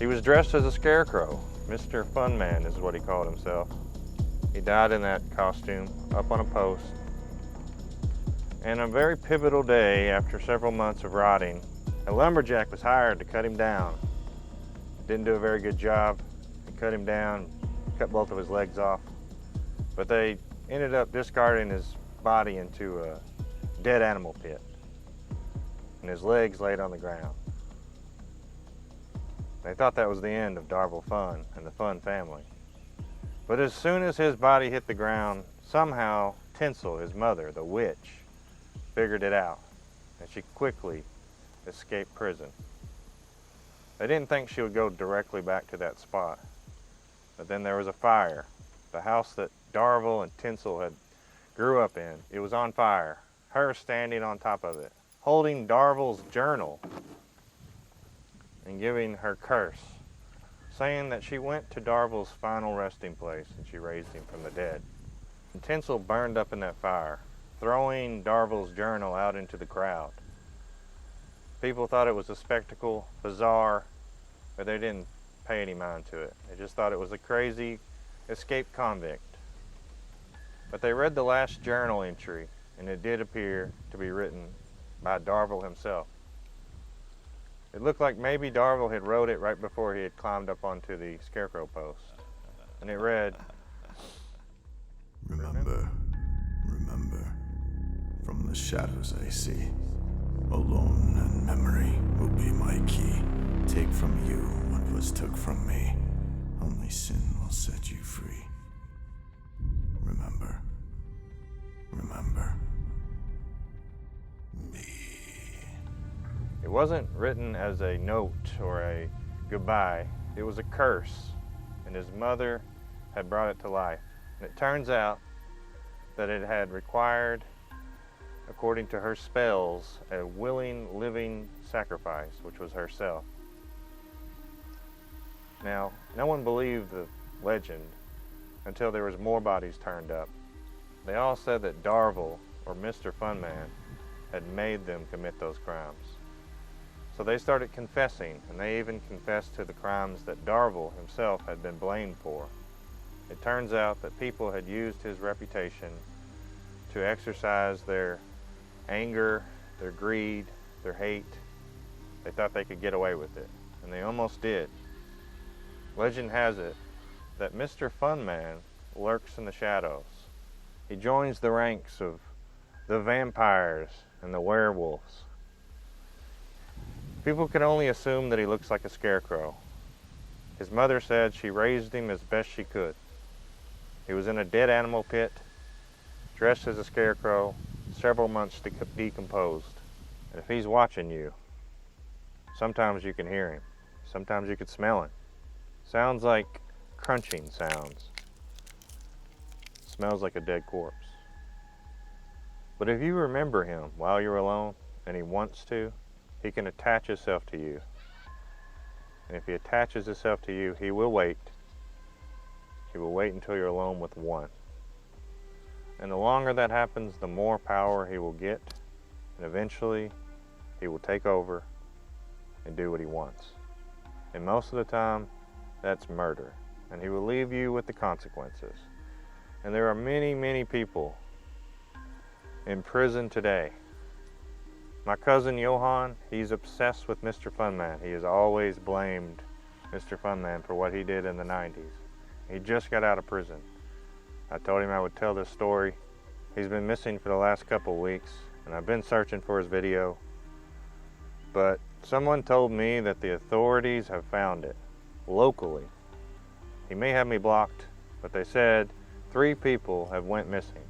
was dressed as a scarecrow. Mister Funn Man is what he called himself. He died in that costume, up on a post. And a very pivotal day, after several months of rotting, a lumberjack was hired to cut him down. Didn't do a very good job. He cut him down, cut both of his legs off. But they ended up discarding his body into a dead animal pit. And his legs laid on the ground. They thought that was the end of Darville Funn and the Funn family. But as soon as his body hit the ground, somehow Tinsel, his mother, the witch, figured it out, and she quickly escaped prison. They didn't think she would go directly back to that spot, but then there was a fire. The house that Darville and Tinsel had grew up in, it was on fire. Her standing on top of it, holding Darville's journal and giving her curse, saying that she went to Darville's final resting place and she raised him from the dead. And Tinsel burned up in that fire, throwing Darville's journal out into the crowd. People thought it was a spectacle, bizarre, but they didn't pay any mind to it. They just thought it was a crazy escaped convict. But they read the last journal entry, and it did appear to be written by Darville himself. It looked like maybe Darville had wrote it right before he had climbed up onto the scarecrow post. And it read, Remember, from the shadows I see, alone and memory will be my key. Take from you what was took from me, only sin will set you free. Remember me. It wasn't written as a note or a goodbye. It was a curse, and his mother had brought it to life. And it turns out that it had required, according to her spells, a willing, living sacrifice, which was herself. Now, no one believed the legend until there was more bodies turned up. They all said that Darville, or Mister Funn Man, had made them commit those crimes. So they started confessing, and they even confessed to the crimes that Darville himself had been blamed for. It turns out that people had used his reputation to exercise their anger, their greed, their hate. They thought they could get away with it, and they almost did. Legend has it that Mister Funn Man lurks in the shadows. He joins the ranks of the vampires and the werewolves. People can only assume that he looks like a scarecrow. His mother said she raised him as best she could. He was in a dead animal pit, dressed as a scarecrow, several months decomposed. And if he's watching you, sometimes you can hear him. Sometimes you can smell him. Sounds like crunching sounds. Smells like a dead corpse. But if you remember him while you're alone, and he wants to, he can attach himself to you. And if he attaches himself to you, he will wait. He will wait until you're alone with one. And the longer that happens, the more power he will get. And eventually, he will take over and do what he wants. And most of the time, that's murder. And he will leave you with the consequences. And there are many, many people in prison today. My cousin Johan, he's obsessed with Mister Funn Man. He has always blamed Mister Funn Man for what he did in the 90s. He just got out of prison. I told him I would tell this story. He's been missing for the last couple of weeks, and I've been searching for his video. But someone told me that the authorities have found it, locally. He may have me blocked, but they said 3 people have went missing.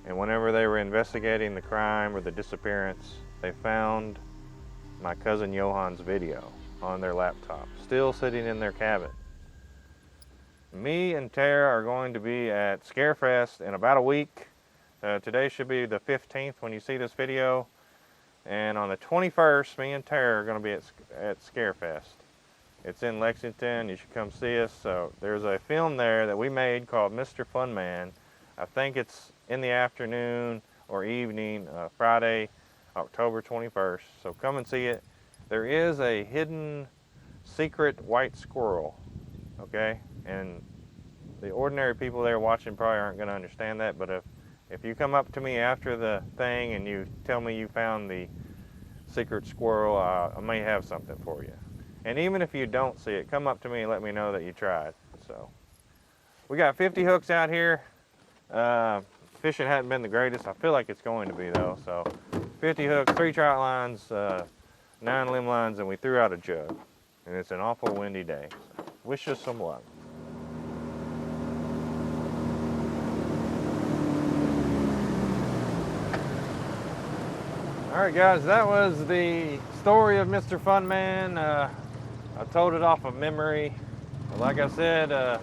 And whenever they were investigating the crime or the disappearance, they found my cousin Johan's video on their laptop, still sitting in their cabin. Me and Tara are going to be at Scarefest in about a week. Today should be the 15th when you see this video. And on the 21st, me and Tara are going to be at Scarefest. It's in Lexington. You should come see us. So there's a film there that we made called Mister Funn Man. I think it's in the afternoon or evening, Friday, October 21st. So come and see it. There is a hidden secret white squirrel, okay? And the ordinary people there watching probably aren't going to understand that, but if you come up to me after the thing and you tell me you found the secret squirrel, I may have something for you. And even if you don't see it, come up to me and let me know that you tried. So we got 50 hooks out here. Fishing hadn't been the greatest. I feel like it's going to be though. So 50 hooks, 3 trout lines, 9 limb lines, and we threw out a jug. And it's an awful windy day. So wish us some luck. All right, guys, that was the story of Mr. Funn Man. I told it off of memory. Like I said,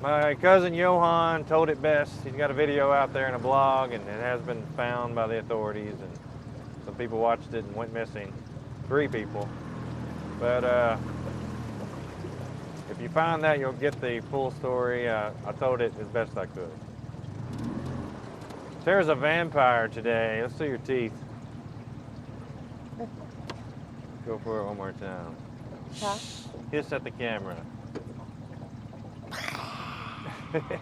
my cousin Johan told it best. He's got a video out there in a blog, and it has been found by the authorities, and some people watched it and went missing. 3 people. But if you find that, you'll get the full story. I told it as best I could. There's a vampire today. Let's see your teeth. Go for it one more time. Huh? Hiss at the camera.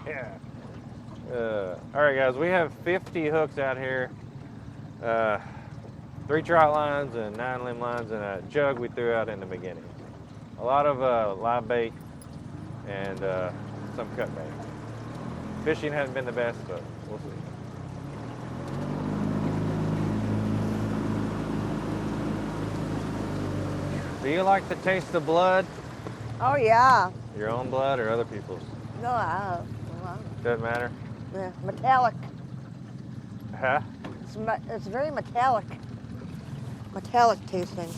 Yeah. All right, guys, we have 50 hooks out here. 3 trout lines and 9 limb lines and a jug we threw out in the beginning. A lot of live bait and some cut bait. Fishing hasn't been the best, but we'll see. Do you like the taste of blood? Oh, yeah. Your own blood or other people's? No, Doesn't matter? yeah, metallic. Huh? It's very metallic. Metallic tasting.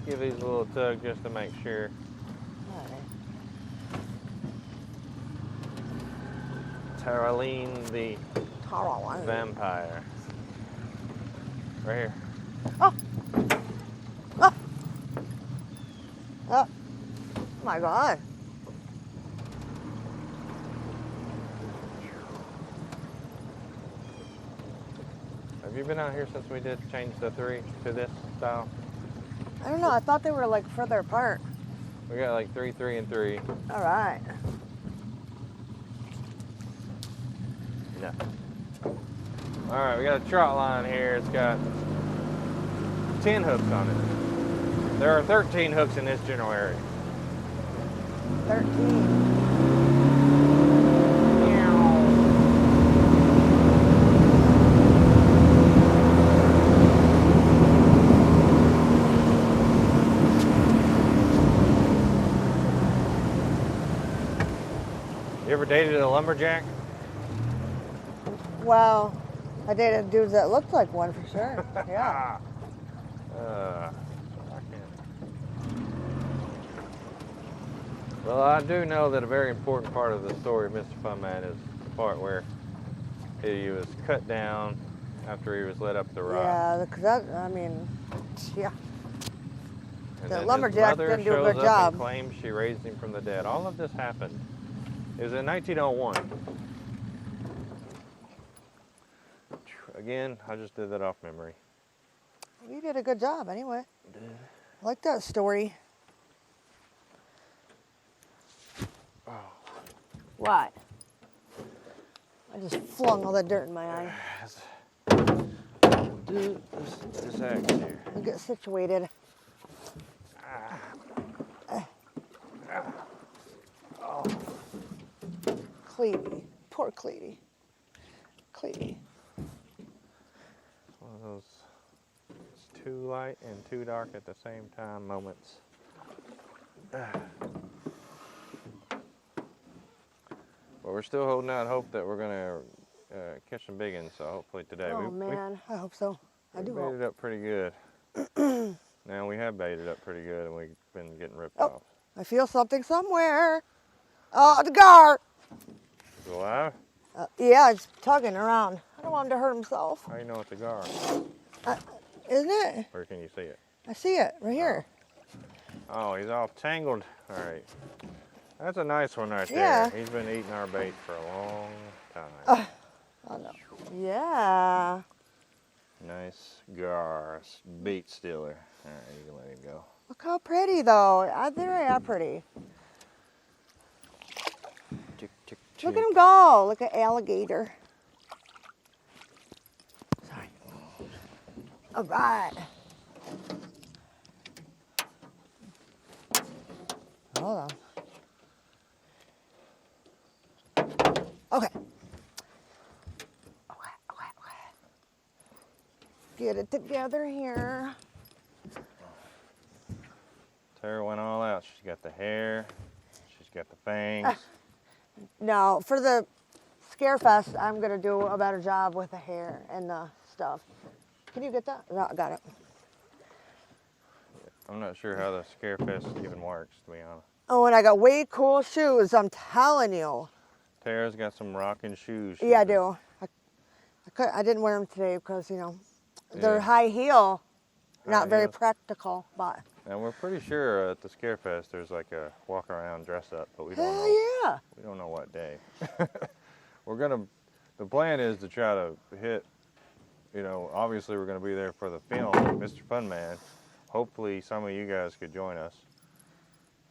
Give these a little tug just to make sure. Taraline the vampire. Right here. Oh! Oh! Oh! My God. Have you been out here since we did change the 3 to this style? I don't know. I thought they were like further apart. We got like 3, 3, and 3. All right. No. All right, we got a trout line here. It's got 10 hooks on it. There are 13 hooks in this general area. 13. You ever dated a lumberjack? Well, I dated dudes that looked like one for sure. Yeah. I can't. Well, I do know that a very important part of the story of Mr. Funn Man is the part where he was cut down after he was led up the rock. Yeah, because that, I mean, yeah. And The then lumberjack his mother didn't do a shows good up job. and claims she raised him from the dead. All of this happened. It was in 1901. Again, I just did that off memory. You did a good job anyway. I like that story. Oh. What? I just flung all that dirt in my eye. This axe here. I'll get situated. Oh. Cleety. Poor Cleety. Cleety. One of those it's too light and too dark at the same time moments. But we're still holding out hope that we're going to catch some big ones, so hopefully today. Oh, man. I hope so. I do we hope. baited up pretty good. Now we have baited up pretty good and we've been getting ripped Oh. off. I feel something somewhere. Oh, the gar. Is it alive? Yeah, it's tugging around. I don't want him to hurt himself. How do you know it's a gar? Isn't it? Or can you see it? I see it right here. Oh, he's all tangled. All right. That's a nice one right Yeah. there. He's been eating our bait for a long time. Oh, no. Yeah. Nice gar, bait stealer. All right, you can let him go. Look how pretty though. They are pretty. Chick, chick, Look at chick. him go. Look at alligator. Sorry. All right. Hold on. Okay. Okay. Get it together here. Tara went all out. She's got the hair. She's got the fangs. No, for the Scare Fest, I'm gonna do a better job with the hair and the stuff. Can you get that? No, I got it. I'm not sure how the Scarefest even works, to be honest. Oh, and I got way cool shoes. I'm telling you. Tara's got some rocking shoes. Yeah, I do. I didn't wear them today because they're Yeah. high heel, High not very heels. practical. But And we're pretty sure at the Scarefest there's like a walk around dress up, but we don't hell know. yeah. We don't know what day. The plan is to try to hit, obviously we're gonna be there for the film, Mister Funn Man. Hopefully some of you guys could join us.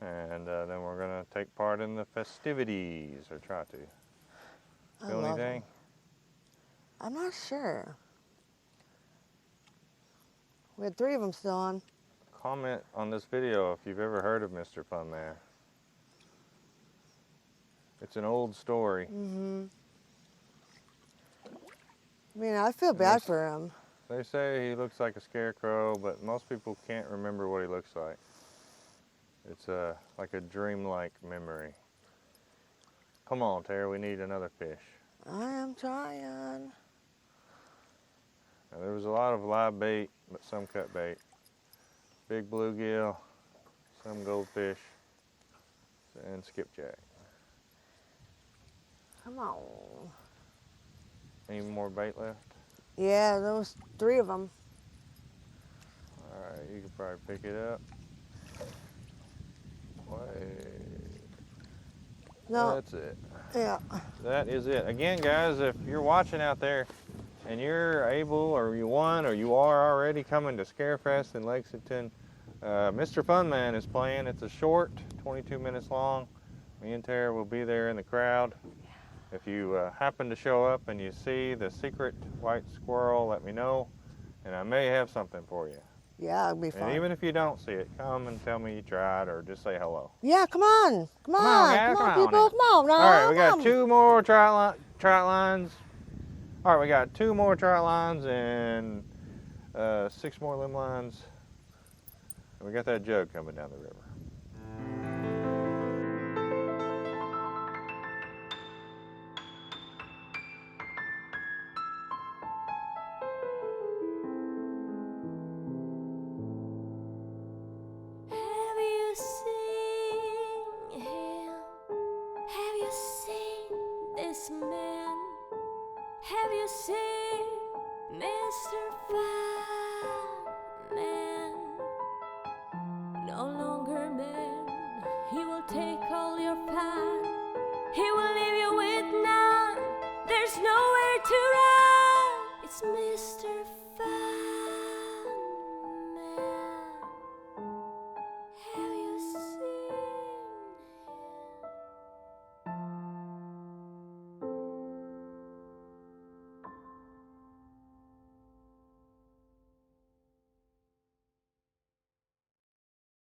And then we're gonna take part in the festivities, or try to. I Feel love anything? 'em. I'm not sure. We had 3 of them still on. Comment on this video if you've ever heard of Mister Funn Man. It's an old story. Mm-hmm. I mean, I feel bad for him. They say he looks like a scarecrow, but most people can't remember what he looks like. It's like a dreamlike memory. Come on, Tara, we need another fish. I am trying. Now, there was a lot of live bait, but some cut bait. Big bluegill, some goldfish, and skipjack. Come on. Any more bait left? Yeah, there was 3 of them. All right, you can probably pick it up. Wait. No. That's it. Yeah. That is it. Again, guys, if you're watching out there and you're able, or you want, or you are already coming to Scarefest in Lexington, Mister Funn Man is playing. It's a short, 22 minutes long. Me and Tara will be there in the crowd. If you happen to show up and you see the secret white squirrel, let me know, and I may have something for you. Yeah, it'd be fun. And even if you don't see it, come and tell me you tried, or just say hello. Yeah, come on. Come on, guys, come on, come on people. now. Come on. All right, we got come. 2 more trout lines. All right, we got 2 more trout lines and 6 more limb lines. And we got that jug coming down the river. Have you seen him? Have you seen this man? Have you seen Mr.